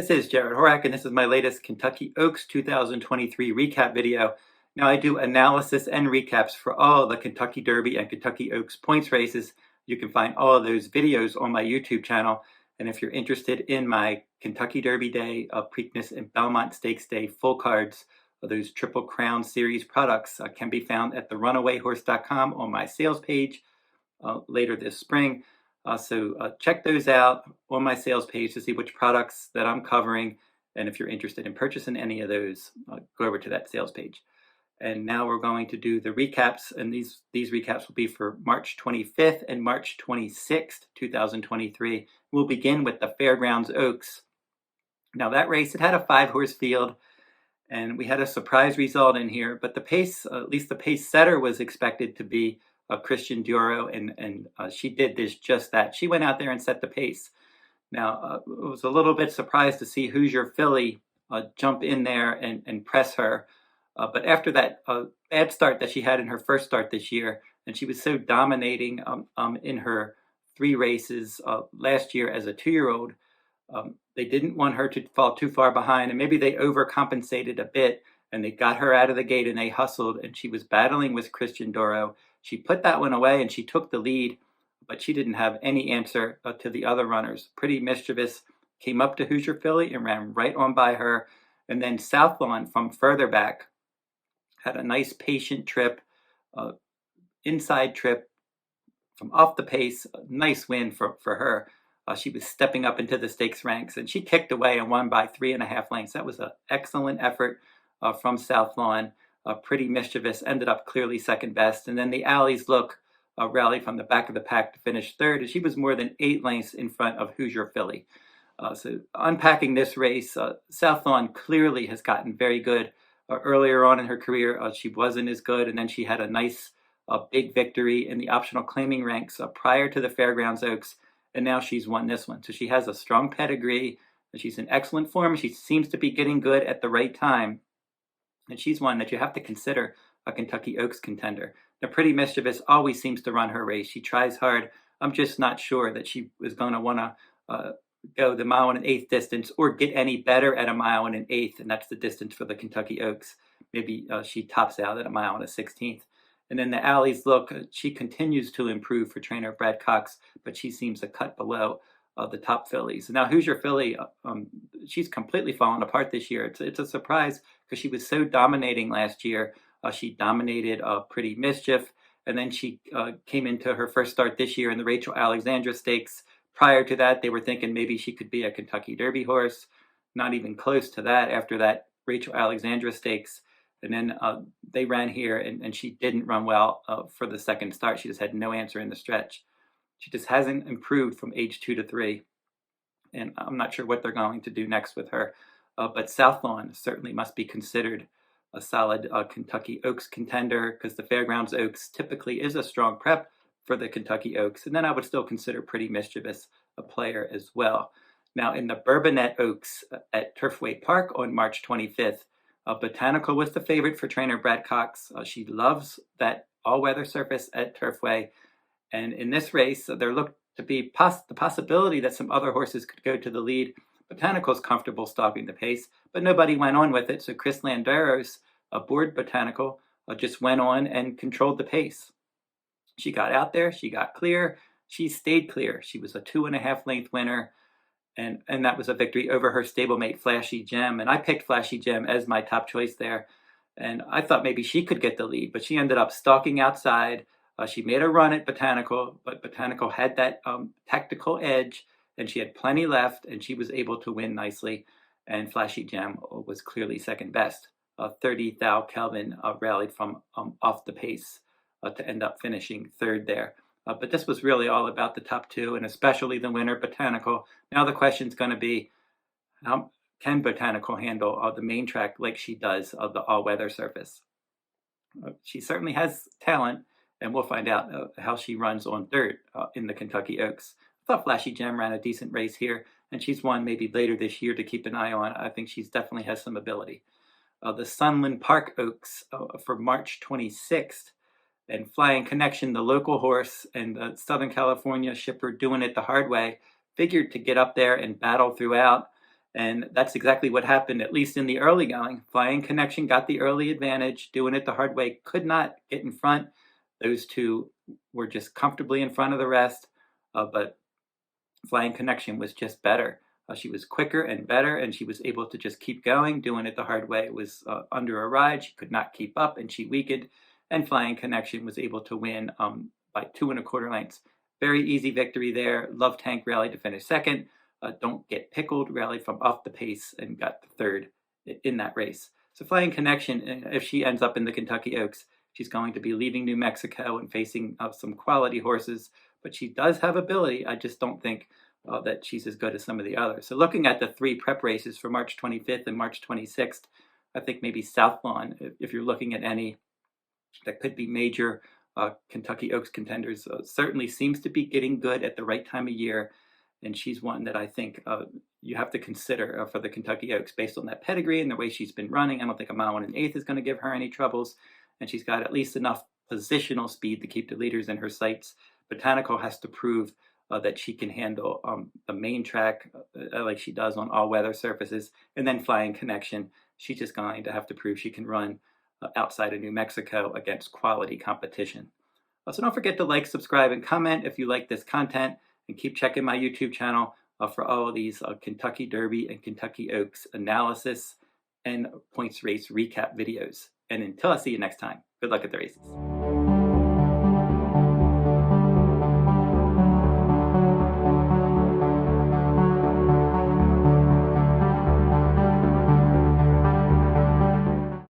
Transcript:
This is Jarrod Horak, and this is my latest Kentucky Oaks 2023 recap video. Now, I do analysis and recaps for all the Kentucky Derby and Kentucky Oaks points races. You can find all of those videos on my YouTube channel. And if you're interested in my Kentucky Derby Day, Preakness, and Belmont Stakes Day full cards, those Triple Crown Series products can be found at the runawayrhorse.com on my sales page later this spring. So check those out on my sales page to see which products that I'm covering. And if you're interested in purchasing any of those, go over to that sales page. And now we're going to do the recaps. And these recaps will be for March 25th and March 26th, 2023. We'll begin with the Fairgrounds Oaks. Now that race, it had a 5-horse field. And we had a surprise result in here. But the pace, at least the pace setter, was expected to be Christian Duro, and she did just that. She went out there and set the pace. Now, I was a little bit surprised to see Hoosier Philly jump in there and press her. But after that bad start that she had in her first start this year, and she was so dominating in her 3 races last year as a 2-year-old, they didn't want her to fall too far behind, and maybe they overcompensated a bit, and they got her out of the gate and they hustled, and she was battling with Christian Duro. She put that one away and she took the lead, but she didn't have any answer to the other runners. Pretty Mischievous came up to Hoosier Philly and ran right on by her. And then Southlawn from further back had a nice patient trip, inside trip from off the pace. A nice win for her. She was stepping up into the stakes ranks, and she kicked away and won by 3.5 lengths. That was an excellent effort from Southlawn. Pretty Mischievous ended up clearly second best. And then the Alley's Look rallied from the back of the pack to finish third, and she was more than 8 lengths in front of Hoosier Philly. So unpacking this race, Southlawn clearly has gotten very good. Earlier on in her career, she wasn't as good, and then she had a nice big victory in the optional claiming ranks prior to the Fairgrounds Oaks, and now she's won this one. So she has a strong pedigree, and she's in excellent form. She seems to be getting good at the right time. And she's one that you have to consider a Kentucky Oaks contender. Now, Pretty Mischievous always seems to run her race. She tries hard. I'm just not sure that she is going to want to go the 1 1/8 distance or get any better at a 1 1/8, and that's the distance for the Kentucky Oaks. Maybe she tops out at a 1 1/16. And then the Alley's Look, she continues to improve for trainer Brad Cox, but she seems a cut below the top fillies. Now Hoosier Philly, she's completely fallen apart this year. It's a surprise because she was so dominating last year. She dominated Pretty Mischief, and then she came into her first start this year in the Rachel Alexandra Stakes. Prior to that, they were thinking maybe she could be a Kentucky Derby horse. Not even close to that after that Rachel Alexandra Stakes. And then they ran here, and she didn't run well for the second start. She just had no answer in the stretch. She just hasn't improved from age 2 to 3. And I'm not sure what they're going to do next with her. But Southlawn certainly must be considered a solid Kentucky Oaks contender, because the Fairgrounds Oaks typically is a strong prep for the Kentucky Oaks. And then I would still consider Pretty Mischievous a player as well. Now in the Bourbonette Oaks at Turfway Park on March 25th, Botanical was the favorite for trainer Brad Cox. She loves that all-weather surface at Turfway. And in this race, there looked to be the possibility that some other horses could go to the lead. Botanical's comfortable stopping the pace, but nobody went on with it. So Chris Landeros, aboard Botanical, just went on and controlled the pace. She got out there, she got clear, she stayed clear. She was a 2.5 length winner, and that was a victory over her stablemate Flashy Gem. And I picked Flashy Gem as my top choice there, and I thought maybe she could get the lead, but she ended up stalking outside. She made a run at Botanical, but Botanical had that tactical edge, and she had plenty left, and she was able to win nicely. And Flashy Gem was clearly second best. 30 Thou Kelvin rallied from off the pace to end up finishing third there. But this was really all about the top 2, and especially the winner, Botanical. Now the question's going to be, how can Botanical handle the main track like she does of the all-weather surface? She certainly has talent, and we'll find out how she runs on dirt in the Kentucky Oaks. I thought Flashy Gem ran a decent race here, and she's one maybe later this year to keep an eye on. I think she's definitely has some ability. The Sunland Park Oaks for March 26th, and Flying Connection, the local horse, and the Southern California shipper doing it the hard way, figured to get up there and battle throughout. And that's exactly what happened, at least in the early going. Flying Connection got the early advantage, doing it the hard way, could not get in front. Those two were just comfortably in front of the rest, but Flying Connection was just better. She was quicker and better, and she was able to just keep going. Doing it the hard way, it was under a ride. She could not keep up, and she weakened. And Flying Connection was able to win by 2¼ lengths. Very easy victory there. Love Tank rallied to finish second. Don't Get Pickled rallied from off the pace and got the third in that race. So Flying Connection, if she ends up in the Kentucky Oaks, she's going to be leaving New Mexico and facing some quality horses, but she does have ability. I just don't think that she's as good as some of the others. So looking at the 3 prep races for March 25th and March 26th, I think maybe Southlawn, if you're looking at any that could be major Kentucky Oaks contenders, certainly seems to be getting good at the right time of year. And she's one that I think you have to consider for the Kentucky Oaks based on that pedigree and the way she's been running. I don't think a 1 1/8 is going to give her any troubles. And she's got at least enough positional speed to keep the leaders in her sights. Botanical has to prove that she can handle the main track like she does on all weather surfaces. And then Flying Connection, she's just going to have to prove she can run outside of New Mexico against quality competition. So don't forget to like, subscribe, and comment if you like this content, and keep checking my YouTube channel for all of these Kentucky Derby and Kentucky Oaks analysis and points race recap videos. And until I see you next time, good luck at the races.